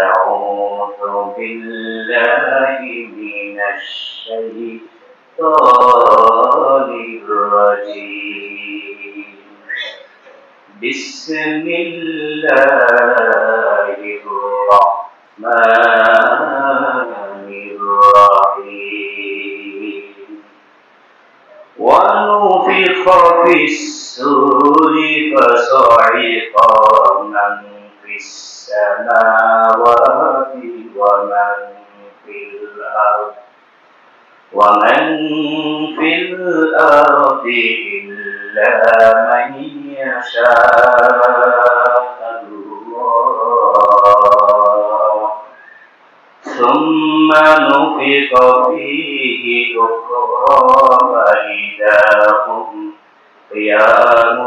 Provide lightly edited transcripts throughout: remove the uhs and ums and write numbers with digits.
أعوذ بالله من الشيطان الرجيم بسم الله الرحمن الرحيم ونفخ في الصور فصعق من في السماوات ومن في الأرض إلا من يشاء الله ثم نفخ فيه أخرى فإذا هم قيام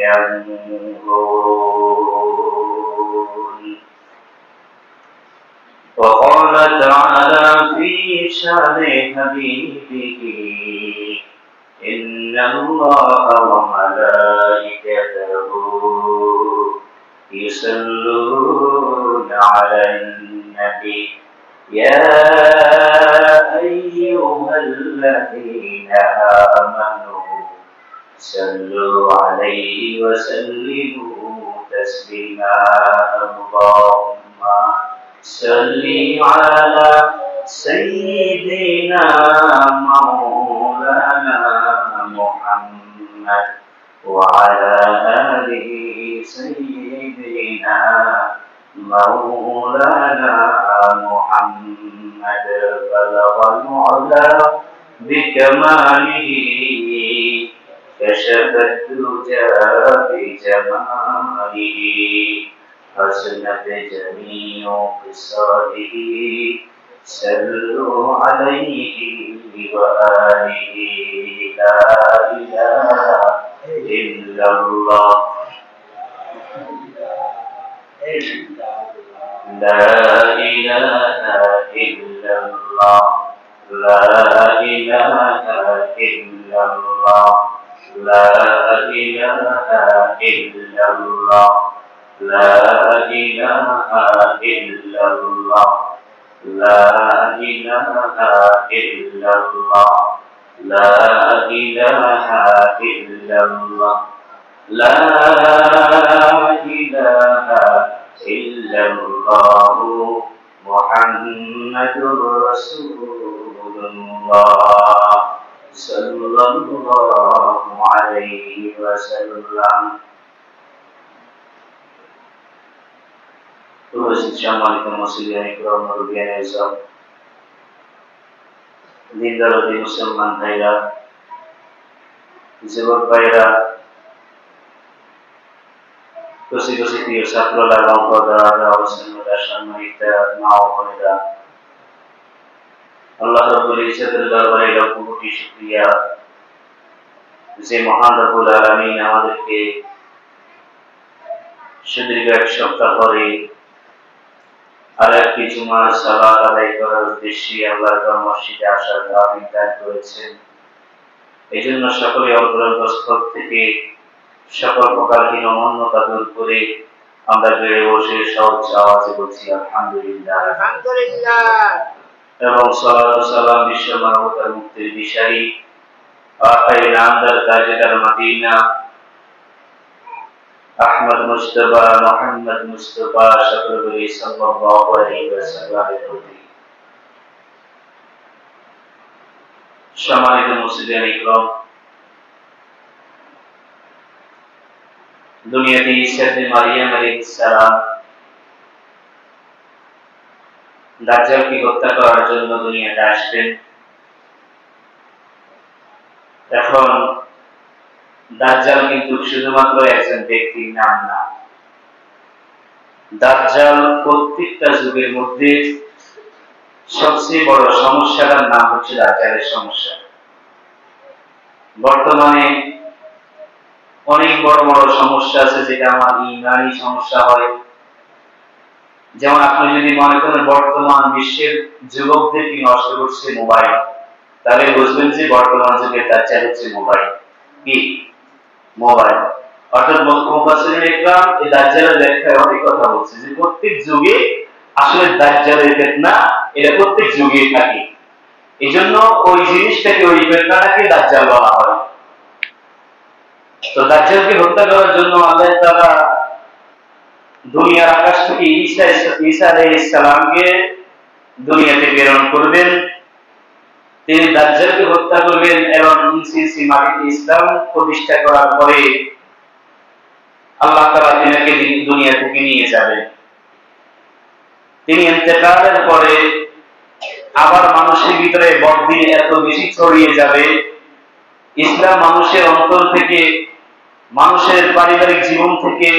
ينظرون وقال تعالى في شأن حبيبه إن الله وملائكته يصلون على النبي يا أيها الذين آمنوا صلوا عليه وسلموا تسليما اللهم صل على سيدنا مولانا محمد وعلى آله سيدنا مولانا محمد بلغ العلا بكماله كشف الدجى بجماله حسنت جميع خصاله صلوا عليه وآله لا إله إلا الله لا إله إلا الله لا إله إلا الله لا إله إلا الله لا إله إلا الله لا إله إلا الله لا إله إلا الله لا إله إلا الله محمد رسول الله صلى الله عليه وسلم সম্মানিত মুসলিম ইকরাম মুরব্বিয়ান ইসলাম দিনদারী মুসলমান ভাইরা যুবক ভাইরা খুশি খুশি প্রিয় ছাত্ররা নবদারা অবস্থানরা সম্মানিত মা ও বোনেরা আল্লাহ রাব্বুল ইজ্জতের দরবারে লাখ কোটি শুকরিয়া যে মহান রব্বুল আলামিন আমাদেরকে সুদীর্ঘ এক সপ্তাহ পরে আর একটি জুমার সালাত আদায় করার উদ্দেশ্যে আল্লাহর মসজিদে আসার দাওয়াত দান করেছেন। এই জন্য সকলে অন্তরস্থল থেকে সকল প্রকার হীনমন্যতা দূর করে আমরা বেড়ে বসে সহজ আওয়াজে বলছি আলহামদুলিল্লাহ আলহামদুলিল্লাহ এবং সালাত ও সালাম বিশ্ব মানবতার মুক্তির দিশারি আখির নামদার তাজদার মদিনা আহমদ মুস্তাফা মুহাম্মদ মুস্তাফা শফিউল সাল্লাল্লাহু আলাইহি ওয়াসাল্লামের প্রতি সম্মানিত মুসলিম ইকরাম দুনিয়াতে ঈসা ইবনে মারিয়াম আলাইহিস সালাম দাজ্জালকে হত্যা করার জন্য দুনিয়াতে আসবেন। এখন দাজ্জাল কিন্তু শুধুমাত্র একজন ব্যক্তির নাম না, দাজ্জাল প্রত্যেকটা যুগের মধ্যে সবচেয়ে বড় সমস্যাটার নাম হচ্ছে দাজ্জালের সমস্যা। বর্তমানে অনেক বড় বড় সমস্যা আছে যেটা আমার ইমানি সমস্যা হয়। যেমন আপনি যদি মনে করেন বর্তমান বিশ্বের যুবকদেরকে নষ্ট করছে মোবাইল, তাহলে বুঝবেন যে বর্তমান যুগের দাজ্জাল হচ্ছে মোবাইল। কি মোবাইল? অর্থাৎ মুফাসসিরিন ইকরাম এই দাজ্জালের ব্যাখ্যায় অনেক কথা বলছে যে প্রত্যেক যুগে আসলে দাজ্জালের ফিতনা এটা প্রত্যেক যুগে থাকে। এজন্য ওই জিনিসটাকে ওই ফিতনাটাকে দাজ্জাল বলা হয়। তো দাজ্জালকে হত্যা করার জন্য আল্লাহ তাআলা দুনিয়ার আকাশ থেকে ঈসা আলাইহিস সালামকে দুনিয়াতে প্রেরণ করবেন। তিনি দাজ্জালকে হত্যা করবেন এবং ইসি মাটিতে ইসলাম প্রতিষ্ঠা করার পরে আল্লাহ তাআলা তিনাকে দুনিয়া থেকে নিয়ে যাবেন। তিনি ইন্তেকালের পরে আবার মানুষের ভিতরে বদ্দিন এত বেশি ছড়িয়ে যাবে, ইসলাম মানুষের অন্তর থেকে, মানুষের পারিবারিক জীবন থেকে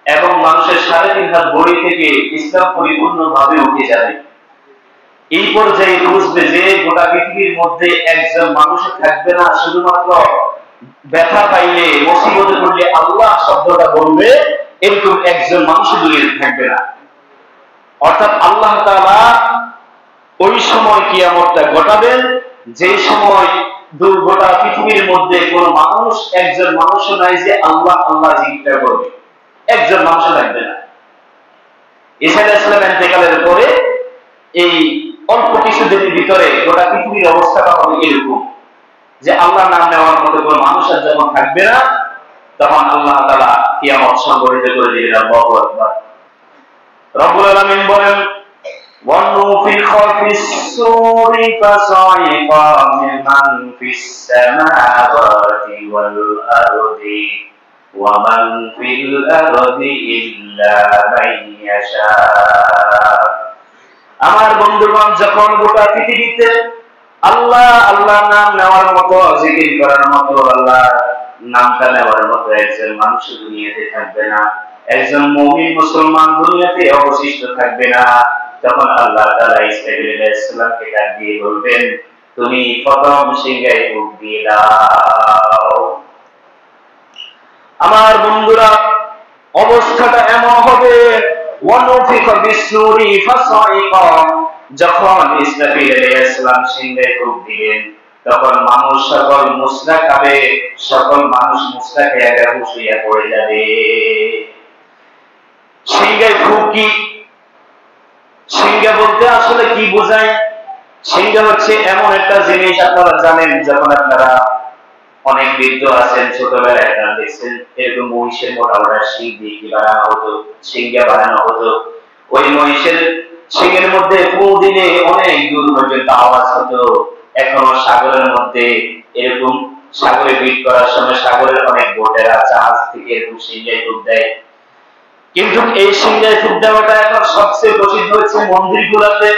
এবং মানুষের 3.5 হাত বড়ি থেকে ইসলাম পরিপূর্ণভাবে উঠে যাবে। এই পর্যায়ে বুঝবে যে গোটা পৃথিবীর মধ্যে একজন মানুষ থাকবে না শুধুমাত্র ব্যথা পাইলে মুসিবতে পড়লে আল্লাহ শব্দটা বলবে এরকম একজন মানুষ দুনিয়াতে থাকবে না। অর্থাৎ আল্লাহ তাআলা ওই সময় কিয়ামতটা ঘটাবেন যে সময় গোটা পৃথিবীর মধ্যে কোন মানুষ একজন মানুষ নাই যে আল্লাহ আল্লাহ জিকির করবে, একজন মানুষ থাকবে না। ঈসা আলাইহিস সালাম ইন্তেকালের পরে এই অল্প কিছুদিনের ভিতরে গোটা পৃথিবীর অবস্থাটা হবে এরকম যে আল্লাহর নাম নেওয়ার মতো কোনো মানুষ আর যখন থাকবে না, তখন আল্লাহ তাআলা কিয়ামত সংঘটিত করে দিবেন। আল্লাহু আকবার। রব্বুল আলামিন বলেন وَنُفِخَ فِي الصُّورِ فَصَعِقَ مَن فِي السَّمَاوَاتِ وَالْأَرْضِ وَمَن فِي الْأَرْضِ إِلَّا مَن يَشَاءُ। আমার বন্ধুগণ, যখন গোটা পৃথিবীতে আল্লাহ আল্লাহ নাম নেওয়ার মতো, জিকির করার মতো, আল্লাহ নামটা নেওয়ার মতো একজন মানুষ দুনিয়াতে থাকবে না, একজন মুমিন মুসলমান দুনিয়াতে অবশিষ্ট থাকবে না, তখন আল্লাহ তাআলা ঈসা আলাইহিস সালামকে ডাক দিয়ে বলবেন, তুমি প্রথম সিংহায় ফুঁক দিয়ে দাও। আমার বন্ধুরা, অবস্থাটা এমন হবে ওয়ানুফিখা বিস-সূরি ফাসাইকা, যখন ইসরাফিল আলাইহিস সালাম সিংহায় ফুঁক দিবেন তখন মানুষ সকল মুসরা খাবে, সকল মানুষ মুসরা খেয়ে বেহুশ হয়ে পড়ে যাবে। সিংহায় ফুঁক কি? সিংহা বলতে আসলে কি বোঝায়? সিংহা হচ্ছে এমন একটা জিনিস, আপনারা জানেন যখন আপনারা অনেক বৃদ্ধ আছেন, ছোটবেলায় আপনারা দেখছেন এরকম মহিষের মোটা শিং দিয়ে কি বানানো হতো, সিংহা বানানো হতো। ওই মহিষের শিংয়ের মধ্যে ফু দিলে অনেক দূর পর্যন্ত আওয়াজ হতো। এখনো সাগরের মধ্যে এরকম সাগরে ভিড় করার সময় সাগরের অনেক বোটেরা জাহাজ থেকে এরকম সিংহায় ডুব দেয়। কিন্তু এই সিংহায় ফুঁক দেওয়াটা এখন সবচেয়ে প্রসিদ্ধ হচ্ছে মন্দিরগুলোতে,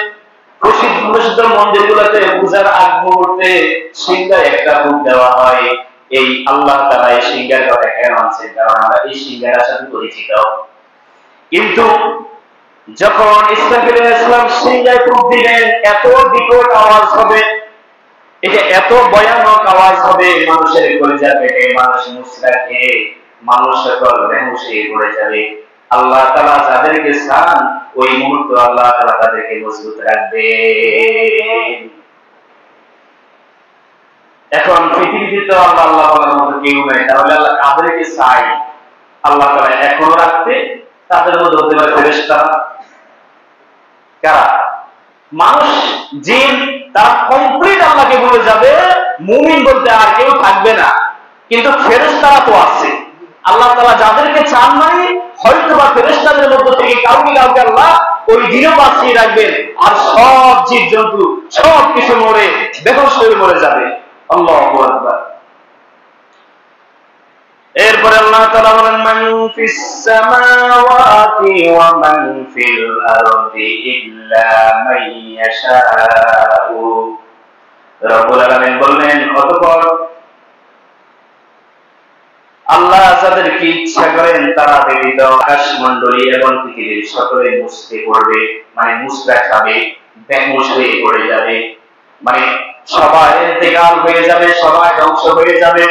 প্রসিদ্ধ মন্দিরগুলোতে পূজার আগ মুহূর্তে সিংহায় একটা ফুঁক দেওয়া হয়। এই আল্লাহ তাআলা এই সিংহার কথা কেন আনছেন? কারণ আমরা এই সিংহার সাথে পরিচিত। কিন্তু যখন ইসরাফিল আলাইহিস সালাম সিংহায় ফুঁক দিবেন এত বিকট আওয়াজ হবে, এটা এত ভয়ানক আওয়াজ হবে, মানুষের কলিজা পেটে মানুষ মুচড়া খেয়ে মানুষ সকল বেহুশ হয়ে পড়ে যাবে। আল্লাহ তাআলা যাদেরকে চান ওই মুহূর্তে আল্লাহ তাআলা তাদেরকে মজবুত রাখবে। এখন পৃথিবীতে তো আল্লাহ আল্লাহ বলার মতো কেউ নাই, তাহলে আল্লাহ কাদেরকে চাই আল্লাহ তাআলা এখনো রাখতে? তাদের মধ্যে হতে পারে ফেরেশতা। কারা? মানুষ জিন, তারা কমপ্লিট আল্লাহকে ভুলে যাবে, মুমিন বলতে আর কেউ থাকবে না। কিন্তু ফেরেশতারা তো আছে। আল্লাহ তাআলা যাদেরকে চান নাই হয়তো বা ফেরেশতাদের মধ্য থেকে কাউকে কাউকে আল্লাহ ওই দিনও বাঁচিয়ে রাখবেন, আর সব জীবজন্তু সব কিছু মরে বেহুশ হয়ে মরে যাবে। আল্লাহু আকবার। এরপরে আল্লাহ তাআলা বলেন মান ফিস সামাওয়াতি ওয়া মান ফিল আরদি ইল্লা মান ইয়াশাউ। রব্বুল আলামিন বললেন, অতঃপর আল্লাহ যাদেরকে ইচ্ছা করেন তারা ব্যতীত আকাশমণ্ডলী এবং পৃথিবীর সকলে মুছতে পড়বে, মানে মুছরা খাবে, বেহুশ হয়ে পড়ে যাবে, মানে সবাই ইন্তেকাল হয়ে যাবে, সবাই ধ্বংস হয়ে যাবে।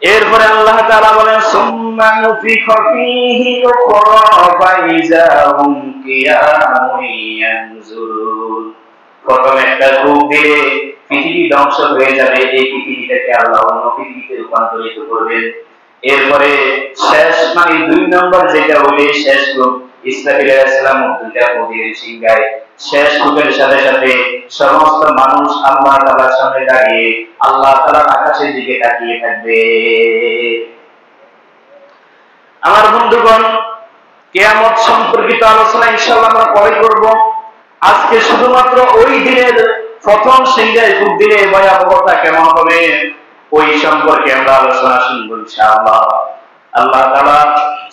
এরপরে আল্লাহ তাআলা বলেন সুম্মা নুফিখা ফীহি উখরা ফাইযা হুম কিয়ামুন ইয়ানজুরুন। প্রথম একটা ফুঁক দিলে পৃথিবী ধ্বংস হয়ে যাবে, এই পৃথিবীটাকে আল্লাহ অন্য পৃথিবীতে রূপান্তরিত করবেন। এরপরে শেষ মানে 2 নম্বর যেটা বলে শেষ রূপ, ইসরাফিল আলাইহিস সালাম দুইটা প্রদীপের সিংহায় শেষ রূপের সাথে সাথে সমস্ত মানুষ আল্লাহ তাআলার সামনে দাঁড়িয়ে আল্লাহ তাআলার আকাশের দিকে তাকিয়ে থাকবে। আমার বন্ধুগণ, কিয়ামত সম্পর্কিত আলোচনা ইনশাআল্লাহ আমরা পরে করব। আজকে শুধুমাত্র ওই দিনের প্রথম সিংহায় যোগ দিলে ভয়াবহতা কেমন হবে ওই সম্পর্কে আমরা আলোচনা শুনবো ইনশাআল্লাহ। আল্লাহ তাআলা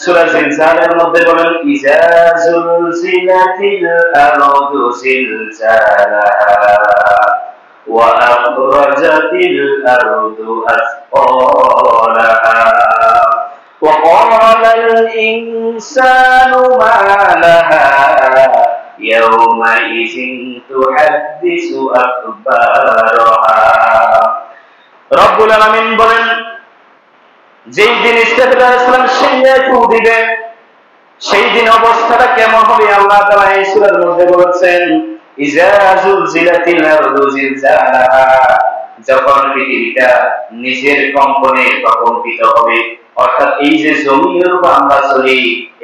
সূরা জিলজালের মধ্যে বলেন, ইজা যুলজিলাতিল আরদু জিলজালাহা ওয়া আখরাজাতিল আরদু আসফালাহা ওয়া ক্বালাল ইনসানু মা লাহা ইয়াওমাইযিন তুহাদ্দিসু আখবারাহা। রব্বুল আলামিন বলেন, যেই দিন ইসরাফিল আলাইহিস সালাম সিংহায় ফু দিবে সেই দিন অবস্থাটা কেমন হবে আল্লাহ তাআলা এই সূরার মধ্যে বলেছেন, ইজা যুলজিলাতিল আরদু জিলজালাহা, যখন পৃথিবীটা নিজের কম্পনে প্রকম্পিত হবে। অর্থাৎ এই যে জমিনের উপর আমরা চলি,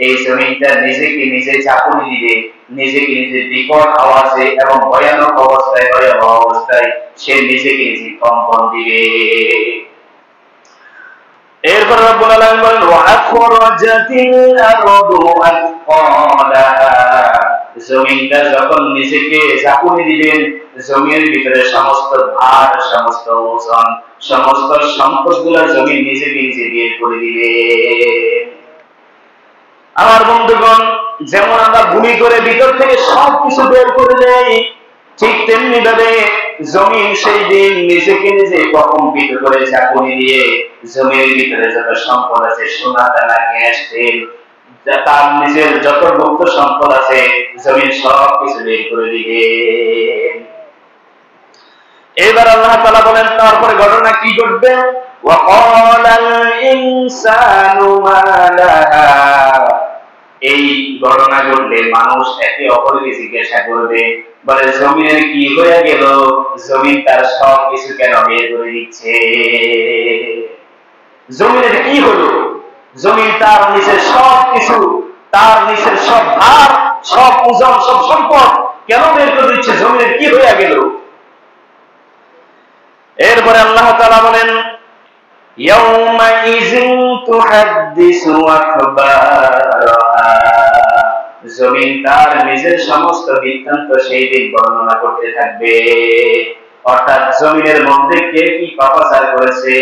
এই জমিনটা নিজেকে নিজে ঝাঁকুনি দিবে, নিজেকে নিজে বিকট আওয়াজে এবং ভয়ানক অবস্থায় ভয়াবহ অবস্থায় সে নিজেকে নিজে কম্পন দিবে। এরপর রব্বুল আলামিন বলেন, ওয়া আখরাজাতিল আরদু আসফালাহা, জমিনটা যখন নিজেকে ঝাঁকুনি দিবেন, জমির ভিতরে সমস্ত ভার, সমস্ত ওজন, সমস্ত সম্পদগুলো জমিন নিজেকে নিজে বের করে দিবে। আমার বন্ধুগণ, যেমন আমরা গুলি করে ভিতর থেকে সবকিছু বের করে দেই, ঠিক তেমনি ভাবে জমিন সেই দিন নিজেকে নিজে প্রকম্পিত করে ঝাঁকুনি দিয়ে জমির ভিতরে যত সম্পদ আছে, সোনা দানা গ্যাস তেল, তার নিজের যত গুপ্ত সম্পদ আছে জমিন সবকিছু বের করে দিবে। এবার আল্লাহ তাআলা বলেন, তারপরে ঘটনা কি ঘটবে, ওয়া ক্বালাল ইনসানু মা লাহা, এই ঘটনা ঘটলে মানুষ একে অপরকে জিজ্ঞাসা করবে, বলে জমিনের কি হয়ে গেল, জমিন তার সব কিছু কেন বের করে দিচ্ছে, জমিনের কি হলো, জমিন তার নিচের সব কিছু, তার নিচের সব ভার, সব ওজন, সব সম্পদ কেন বের করে দিচ্ছে, জমিনের কি হয়ে গেল। এরপরে আল্লাহ তাআলা বলেন, ইয়াউমাইযিন তুহাদ্দিসু আখবারাহা, জমিন তার নিজের সমস্ত বৃত্তান্ত সেই দিন বর্ণনা করতে থাকবে। অর্থাৎ জমিনের মধ্যে কে কি পাপাচার করেছে,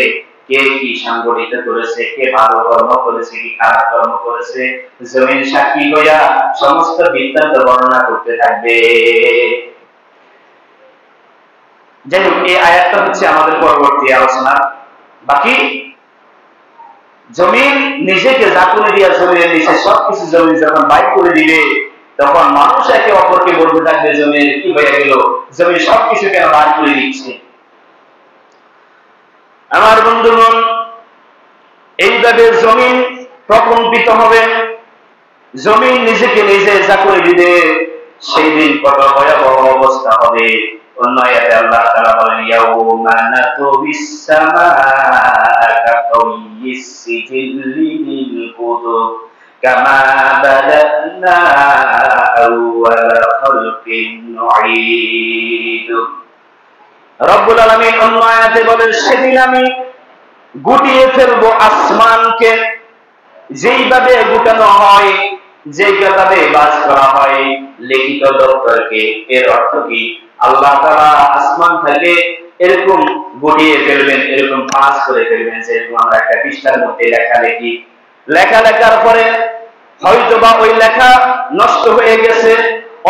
কে কি সংগঠিত করেছে, কে ভালো কর্ম করেছে, কি খারাপ কর্ম করেছে, জমিন সাক্ষী হইয়া সমস্ত বৃত্তান্ত বর্ণনা করতে থাকবে। যাই হোক, এই আয়াতটা হচ্ছে আমাদের পরবর্তী আলোচনার বাকি। জমিন নিজেকে ঝাঁকুনি দিয়া জমিনের নিচে সবকিছু জমিন যখন বাইর করে দিবে, তখন মানুষ একে অপরকে বলতে থাকবে, জমিনের কি হয়ে গেল, জমিন সবকিছু কেন বাইর করে দিচ্ছে। আমার বন্ধুগণ, এইভাবে জমিন প্রকম্পিত হবে, জমিন নিজেকে নিজে ঝাঁকুনি দিবে, সেই দিন কত ভয়াবহ অবস্থা হবে। অন্য আয়াতে আল্লাহ তাআলা বলেন, ইয়াউমা নাতুবিস সামাআ কাতাইয়িস সিজিল্লি লিল কুতুব কামা বাদানা আউওয়ালা খালকিন নুঈদ। রব্বুল আলামিন অন্য আয়াতে বলেন, সেদিন আমি গুটিয়ে ফেলবো আসমানকে, যেইভাবে গুটানো হয়, যেভাবে বাজ করা হয় লিখিত দপ্তরকে। এর অর্থ কি, আল্লাহ তাআলা আসমান থেকে এরকম গুটিয়ে ফেলবেন, এরকম পাস করে ফেলবেন, যেরকম আমরা একটা পৃষ্ঠার মধ্যে লেখার পরে হয়তোবা ওই লেখা নষ্ট হয়ে গেছে,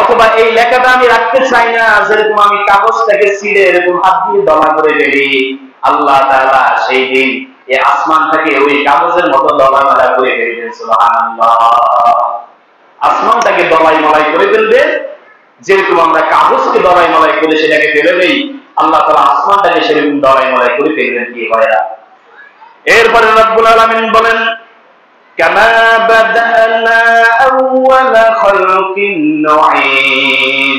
অথবা এই লেখাটা আমি রাখতে চাই না, যেরকম আমি কাগজটাকে ছিঁড়ে এরকম হাত দিয়ে দলা করে ফেলি, আল্লাহ তাআলা সেই দিন এই আসমান থেকে ওই কাগজের মতো দলামালা করে ফেলবেন। সুবহানাল্লাহ, আসমানটাকে দলাই মলাই করে ফেলবে, যেরকম আমরা কাগজকে দলাই মলাই করে সেটাকে ফেলে দেই, আল্লাহ তাআলা আসমানটাকে সেরকম দলাই মলাই করে ফেলবেন। কি হয় না। এরপরে রব্বুল আলামিন বলেন, কামা বাদানা আউওয়ালা খালকিন নুঈদ,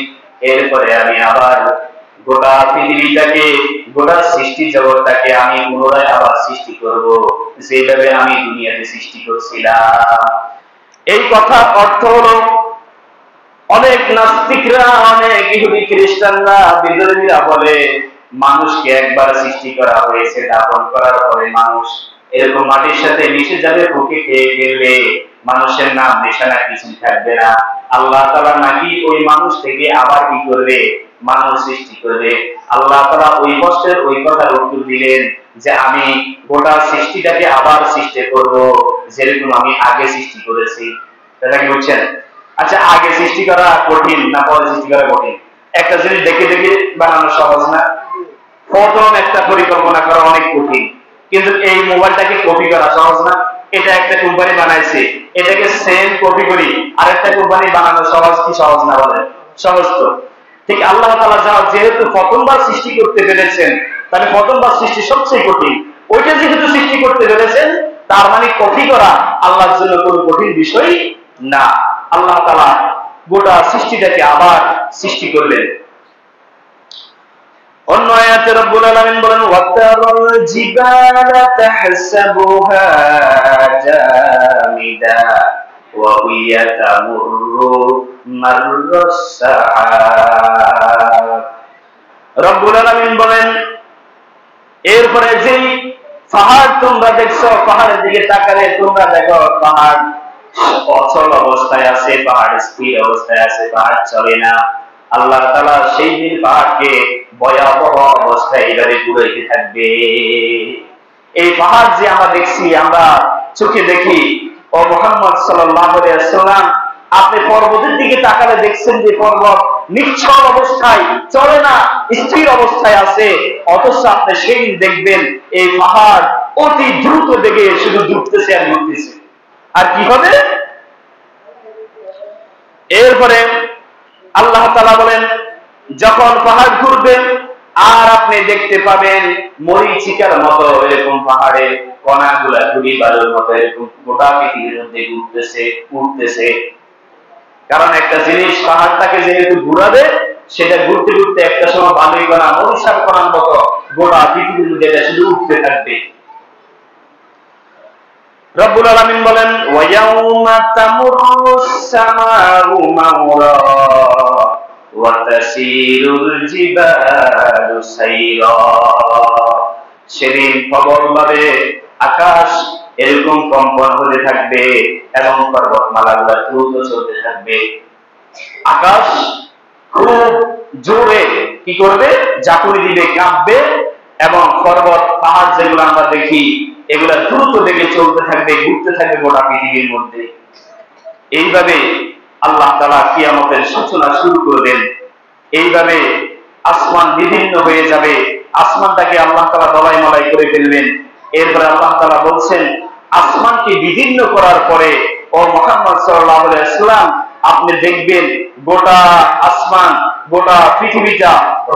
এরপরে আমি আবার গোটা পৃথিবীটাকে, গোটা সৃষ্টি জগৎটাকে আমি পুনরায় আবার সৃষ্টি করব, যেভাবে আমি দুনিয়াতে সৃষ্টি করছিলাম। এই কথার অর্থ হলো, অনেক নাস্তিকরা, অনেক ইহুদি খ্রিস্টানরা, বিদ্রোহীরা বলে মানুষকে একবার সৃষ্টি করা হয়েছে, দাপন করার পরে মানুষ এরকম মাটির সাথে মিশে যাবে, ফুকে খেয়ে ফেলবে, মানুষের নাম নিশানা কিছুই থাকবে না। আল্লাহ তাআলা নাকি ওই মানুষ থেকে আবার কি করবে, মানুষ সৃষ্টি করবে। আল্লাহ তাআলা ওই প্রশ্নের ওই কথার উত্তর দিলেন যে আমি গোটা সৃষ্টিটাকে আবার সৃষ্টি করব, যেরকম আমি আগে সৃষ্টি করেছি। এটা কি বুঝছেন? আচ্ছা, আগে সৃষ্টি করা কঠিন না পরে সৃষ্টি করা কঠিন? একটা জিনিস দেখে দেখে বানানো সহজ না? প্রথম একটা পরিকল্পনা করা অনেক কঠিন, কিন্তু এই মোবাইলটাকে কপি করা সহজ না? এটা একটা কোম্পানি বানাইছে, এটাকে সেম কপি করি আরেকটা কোম্পানি বানানো সহজ কি সহজ না? বলেন সহজ তো। ঠিক আল্লাহ তাআলা যেহেতু প্রথমবার সৃষ্টি করতে পেরেছেন, তাহলে প্রথমবার সৃষ্টি সবচেয়ে কঠিন, ওইটা যেহেতু সৃষ্টি করতে পেরেছেন, তার মানে কপি করা আল্লাহর জন্য কোনো কঠিন বিষয় না। আল্লাহ তাআলা গোটা সৃষ্টিটাকে আবার সৃষ্টি করলেন। অন্য আয়াতে রব্বুল আলামিন বলেন, ওয়াতারাল জিবালা তাহসাবুহা জামিদা ওয়া হিয়া তামুররু মাররাস সাহাব। রব্বুল আলামিন বলেন, এরপরে যেই পাহাড় তোমরা দেখছো, পাহাড়ের দিকে তাকালে তোমরা দেখো পাহাড় অচল অবস্থায় আছে, পাহাড় স্থির অবস্থায় আছে, পাহাড় চলে না। আল্লাহ তাআলা সেই দিন পাহাড়কে ভয়াবহ অবস্থায় এইভাবে ঘুরাইতে থাকবে। এই পাহাড় যে আমরা দেখছি, আমরা চোখে দেখি, ও মুহাম্মদ সাল্লাল্লাহু আলাইহি ওয়াসাল্লাম, আপনি পর্বতের দিকে তাকালে দেখছেন যে পর্বত নিশ্চল অবস্থায় চলে না, স্থির অবস্থায় আছে, অথচ আপনি সেই দেখবেন এই পাহাড় অতি দ্রুত বেগে শুধু ঘুরতেছে আর ঘুরতেছে। আর কি হবে? এরপরে আল্লাহ তাআলা বলেন, যখন পাহাড় ঘুরবে আর আপনি দেখতে পাবেন মরীচিকার মতো এরকম পাহাড়ের কণাগুলা ধুলি বালুর মতো এরকম গোটা পৃথিবীর মধ্যে ঘুরতেছে, উঠতেছে। কারণ একটা জিনিস পাহাড়টাকে যেহেতু ঘুরাবে, সেটা ঘুরতে ঘুরতে একটা সময় বালুর কণা, মরিচার কণার মতো গোটা পৃথিবীর মধ্যে এটা শুধু উঠতে থাকবে। রব্বুল আলামিন বলেন, ওয়ায়াউমা তামুররুস সামাউ মাওরা ওয়া তাসিরুল জিবালু সাইরা। সেদিন প্রবলভাবে আকাশ এরকম কম্পন হতে থাকবে এবং পর্বতমালাগুলো দ্রুত চলতে থাকবে। আকাশ খুব জোরে কি করবে, জাকুনি দিবে, কাঁপবে, এবং পর্বত পাহাড় যেগুলো আমরা দেখি এগুলা দ্রুত বেগে চলতে থাকবে, ঘুরতে থাকবে গোটা পৃথিবীর মধ্যে। এইভাবে আল্লাহ তাআলা কিয়ামতের সূচনা শুরু করবেন। এইভাবে আসমান বিভিন্ন হয়ে যাবে, আসমানটাকে আল্লাহ তাআলা দলাই মলাই করে ফেলবেন। এরপরে আল্লাহ তাআলা বলছেন, আসমানকে বিভিন্ন করার পরে ও মুহাম্মদ সাল্লাল্লাহু আলাইহি ওয়াসাল্লাম, আপনি দেখবেন গোটা আসমান, গোটা পৃথিবীটা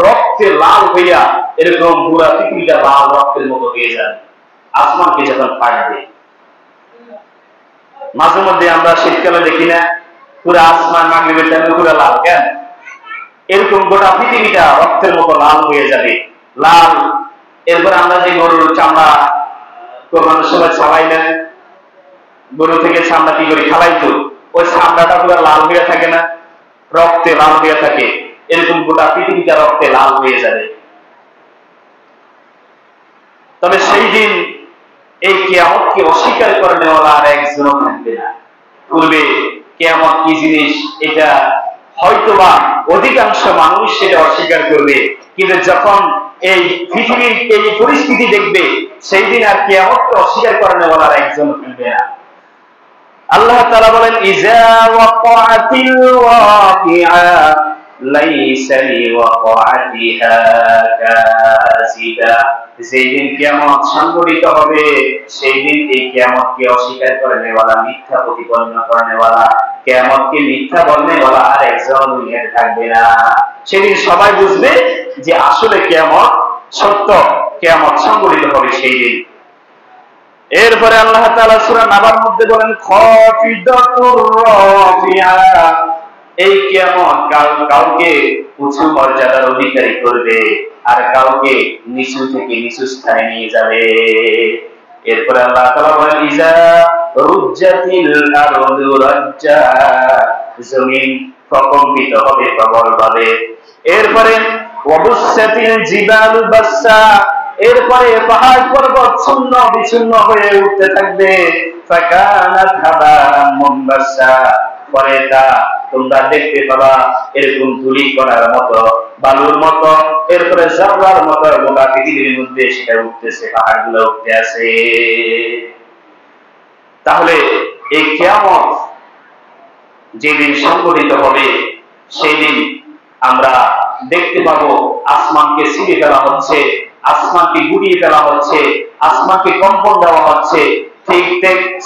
রক্তে লাল হইয়া এরকম পুরা পৃথিবীটা লাল রক্তের মতো হয়ে যাবে আসমানকে যখন কাটবে। মাঝে মধ্যে আমরা শীতকালে দেখি না পুরো আসমান মাগরিবের টাইমে পুরো লাল, কেন? এরকম গোটা পৃথিবীটা রক্তের মতো লাল হয়ে যাবে, লাল। এরপর আমরা যে গরুর চামড়া কোরবানির সময় ছাড়াই না, গরু থেকে চামড়া কি করে খালাইতো, ওই চামড়াটা পুরো লাল হয়ে থাকে না, রক্তে লাল হয়ে থাকে। এরকম গোটা পৃথিবীটা রক্তে লাল হয়ে যাবে। তবে সেই দিন এই কিয়ামতকে অস্বীকার করে নেওয়ালা আর একজনও থাকবে না। পূর্বে কিয়ামত কি জিনিস এটা হয়তোবা অধিকাংশ মানুষ সেটা অস্বীকার করবে, কিন্তু যখন এই পৃথিবীর এই পরিস্থিতি দেখবে, সেই দিন আর কিয়ামতকে অস্বীকার করে নেওয়ালা আর একজনও থাকবে না। আল্লাহ তাআলা বলেন, ইজা ওয়াকাতিল ওয়াকিআ লাইসা লিওয়াকাতিহা কাযিবা। যেদিন কিয়ামত সংঘটিত হবে, সেই দিন এই কিয়ামতকে অস্বীকার করে নেওয়ালা, মিথ্যা প্রতিপন্ন করে নেওয়ালা, কিয়ামতকে মিথ্যা বলনেওয়ালা আর একজন দুনিয়াতে থাকবে না। সেদিন সবাই বুঝবে যে আসলে কিয়ামত সত্য, কিয়ামত সংঘটিত হবে সেই দিন। এরপরে আল্লাহ তাআলা সূরা নাবার মধ্যে বলেন, খাফিদাতুর রাফিআ এই কিয়ামত কাউকে উঁচু মর্যাদার অধিকারী করবে আর কাউকে নিচু থেকে নিচু স্থানে নিয়ে যাবে। এরপরে আল্লাহ তাআলা বলেন ইজা রুজ্জাতিল আরদু রাজ্জা, জমিন প্রকম্পিত হবে প্রবলভাবে। এরপরে ওয়াবুসাতিল জিবালু বাসসা, এরপরে পাহাড় পর্বত ছিন্ন বিচ্ছিন্ন হয়ে উঠতে থাকবে। ফাকানাত হাবাম মুনবাসসা, পরে তা তোমরা দেখতে পাবা এরকম ধুলি কণার মতো, বালুর মতো, এরপরে জাবরার মতো গোটা পৃথিবীর মধ্যে সেটা উঠতেছে, পাহাড়গুলো উঠতে আছে। তাহলে এই কিয়ামত যেদিন সংঘটিত হবে সেই দিন আমরা দেখতে পাবো আসমানকে ছিঁড়ে ফেলা হচ্ছে, আসমানকে গুড়িয়ে ফেলা হচ্ছে, আসমানকে কম্পন দেওয়া হচ্ছে। ঠিক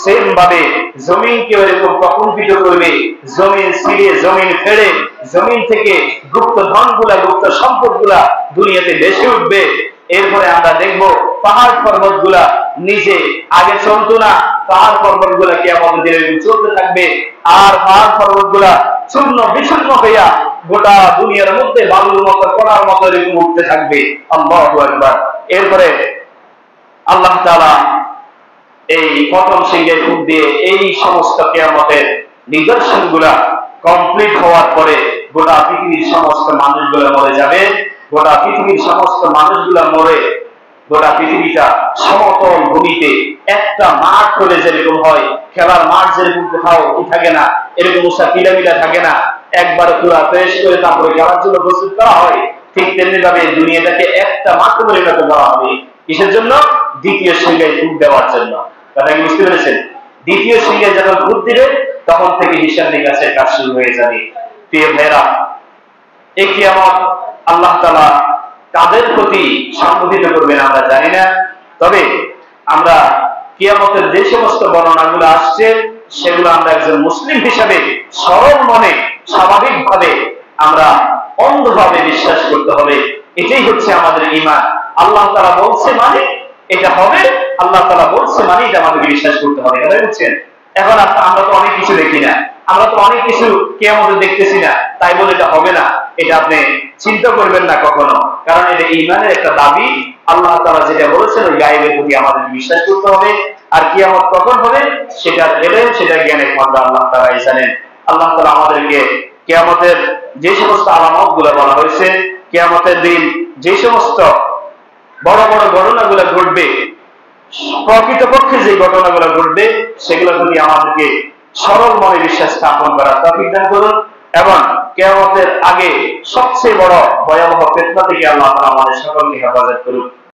সেম ভাবে জমিনকে এরকম প্রকম্পিত করবে, জমিন ছিঁড়ে জমিন ফেড়ে জমিন থেকে গুপ্ত ধনগুলা গুপ্ত সম্পদগুলা দুনিয়াতে ভেসে উঠবে। এরপরে আমরা দেখব পাহাড় পর্বত গুলা নিজে আগে চলতো না, পাহাড় পর্বত গুলা কিয়ামতের দিনে চলতে থাকবে, আর পাহাড় পর্বত গুলা চূর্ণ বিচূর্ণ হইয়া গোটা দুনিয়ার মধ্যে বালুর মতো কণার মতো এরকম উঠতে থাকবে। আল্লাহু আকবার। এরপরে আল্লাহ তাআলা এই প্রথম সিংহে ফুঁক দিয়ে এই সমস্ত কিয়ামতের নিদর্শন গুলা কমপ্লিট হওয়ার পরে গোটা পৃথিবীর সমস্ত মানুষগুলো মরে যাবে। গোটা পৃথিবীর সমস্ত মানুষগুলো মরে গোটা পৃথিবীটা সমতল ভূমিতে একটা মাঠ হলে যেরকম হয়, খেলার মাঠ যেরকম কোথাও কি থাকে না, এরকম উষা পিরামিডা থাকে না, একবার পুরা ফ্রেশ করে তারপরে খেলার জন্য প্রস্তুত করা হয়, ঠিক তেমনি ভাবে দুনিয়াটাকে একটা মাঠ পরিণত করা হবে। কিসের জন্য? দ্বিতীয় সিংহায় ফুঁক দেওয়ার জন্য। কথা কি বুঝতে পেরেছেন? দ্বিতীয় সিংহায় যখন ফুঁক দিবে তখন থেকে হিসাব নিকাশের কাজ শুরু হয়ে যাবে। প্রিয় ভাইরা, এই কিয়ামত আল্লাহ তাআলা কাদের প্রতি সংঘটিত করবেন আমরা জানি না, তবে আমরা কিয়ামতের যে সমস্ত বর্ণনাগুলো আসছে সেগুলো আমরা একজন মুসলিম হিসাবে সরল মনে স্বাভাবিকভাবে আমরা অন্ধভাবে বিশ্বাস করতে হবে। এটাই হচ্ছে আমাদের ঈমান। আল্লাহ তাআলা বলছে মানে এটা হবে, আল্লাহ তাআলা বলছে মানে এটা আমাদেরকে বিশ্বাস করতে হবে। এটা বুঝছেন? এখন আমরা তো অনেক কিছু দেখি না, আমরা তো অনেক কিছু কিয়ামতে দেখতেছি না, তাই বলে এটা হবে না এটা আপনি চিন্তা করবেন না কখনো, কারণ এটা ঈমানের একটা দাবি। আল্লাহ তাআলা যেটা বলেছেন ওই গায়েবের প্রতি আমাদের বিশ্বাস করতে হবে। আর কিয়ামত কখন হবে সেটা এলেন সেটা জ্ঞানে খন্ড আল্লাহ তাআলাই জানেন। আল্লাহ তাআলা আমাদেরকে কিয়ামতের যে সমস্ত আলামত গুলো বলা হয়েছে, কিয়ামতের দিন যে সমস্ত বড় বড় ঘটনাগুলো ঘটবে, প্রকৃতপক্ষে যে ঘটনাগুলো ঘটবে সেগুলোর প্রতি আমাদেরকে সরল মনে বিশ্বাস স্থাপন করার তৌফিক দান করুন, এবং কিয়ামতের আগে সবচেয়ে বড় ভয়াবহ ফিতনা থেকে আল্লাহ তাআলা আমাদের সকলকে হেফাজত করুন।